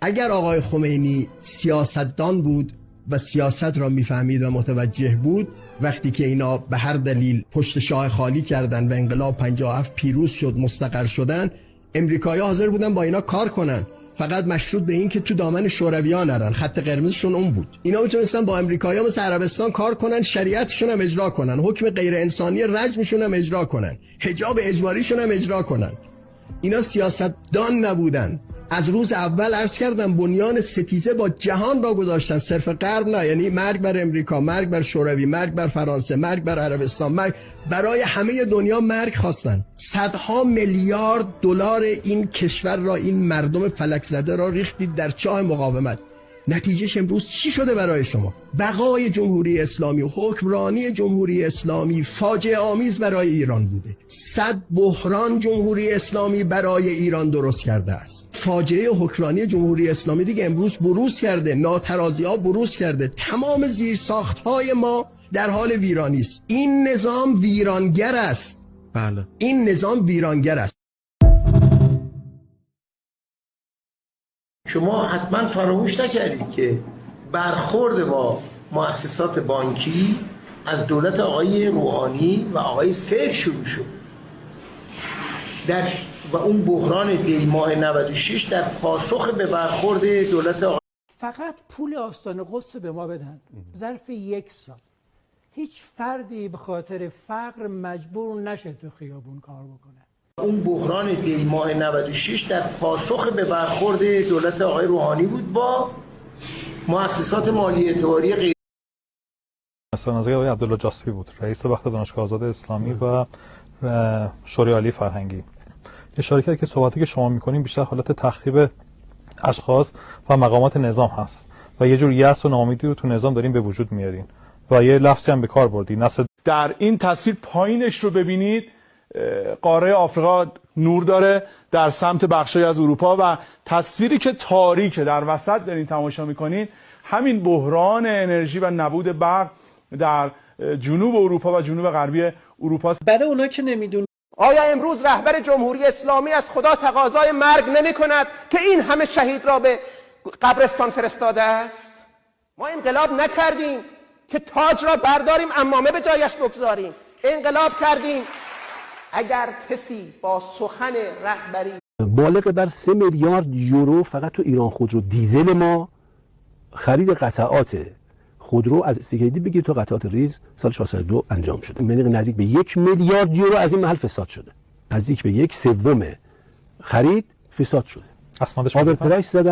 اگر آقای خمینی سیاستدان بود و سیاست را میفهمید و متوجه بود، وقتی که اینا به هر دلیل پشت شاه خالی کردن و انقلاب 57 پیروز شد، مستقر شدن، امریکایی‌ها حاضر بودن با اینا کار کنن، فقط مشروط به این که تو دامن شوروی‌ها نرن. خط قرمزشون اون بود. اینا میتونستن با امریکایی‌ها مثل عربستان کار کنن، شریعتشون هم اجرا کنن، حکم غیر انسانی رجمشون هم اجرا کنن، حجاب اجباریشون هم اجرا کنن. اینا سیاستدان نبودن. از روز اول عرض کردم بنیان ستیزه با جهان را گذاشتن، صرف غرب نه. یعنی مرگ بر امریکا، مرگ بر شوروی، مرگ بر فرانسه، مرگ بر عربستان، مرگ برای همه دنیا مرگ خواستن. صدها میلیارد دلار این کشور را، این مردم فلک زده را ریختید در چاه مقاومت. نتیجهش امروز چی شده برای شما؟ بقای جمهوری اسلامی و حکمرانی جمهوری اسلامی فاجعه آمیز برای ایران بوده. 100 بحران جمهوری اسلامی برای ایران درست کرده است. فاجعه حکمرانی جمهوری اسلامی دیگه امروز بروز کرده، ناترازی‌ها بروز کرده، تمام زیرساخت‌های ما در حال ویرانی است. این نظام ویرانگر است. بله. این نظام ویرانگر است. شما حتما فراموش نکردید که برخورد با مؤسسات بانکی از دولت آقای روحانی و آقای سیف شروع شد. و اون بحران دی ماه 96 در پاسخ به برخورد دولت آقای فقط پول آستان قدس به ما بدن ظرف 1 سال. هیچ فردی به خاطر فقر مجبور نشه تو خیابون کار بکنه. اون بحران دی ماه 96 در پاسخ به برخورد دولت آقای روحانی بود با مؤسسات مالی اعتباری غیر نظری آقای عبدالله جاسوی بود، رئیس وقت دانشگاه آزاد اسلامی و شورای عالی فرهنگی. اشاره کرد که صحبتی که شما می‌کنین بیشتر حالت تخریب اشخاص و مقامات نظام هست و یه جور یأس و ناامیدی رو تو نظام دارین به وجود میارین و یه لفظی هم به کار بردین. در این تصویر پایینش رو ببینید، قاره آفریقا نور داره در سمت بخشای از اروپا و تصویری که تاریکه در وسط دارین تماشا میکنین، همین بحران انرژی و نبود برق در جنوب اروپا و جنوب غربی اروپا. برای اونا که نمیدون آیا امروز رهبر جمهوری اسلامی از خدا تقاضای مرگ نمی کند که این همه شهید را به قبرستان فرستاده است؟ ما انقلاب نکردیم که تاج را برداریم عمامه به جایش بگذاریم. انقلاب کردیم اگر کسی با سخن رهبری بالغ بر 3 میلیارد یورو فقط تو ایران خودرو دیزل ما خرید قطعات خودرو از استیکیدی بگیر تا قطعات ریز سال 402 انجام شده. یعنی نزدیک به 1 میلیارد یورو از این محل فساد شده. نزدیک به 1/3 خرید فساد شده. اسنادش آور پرایس زدن.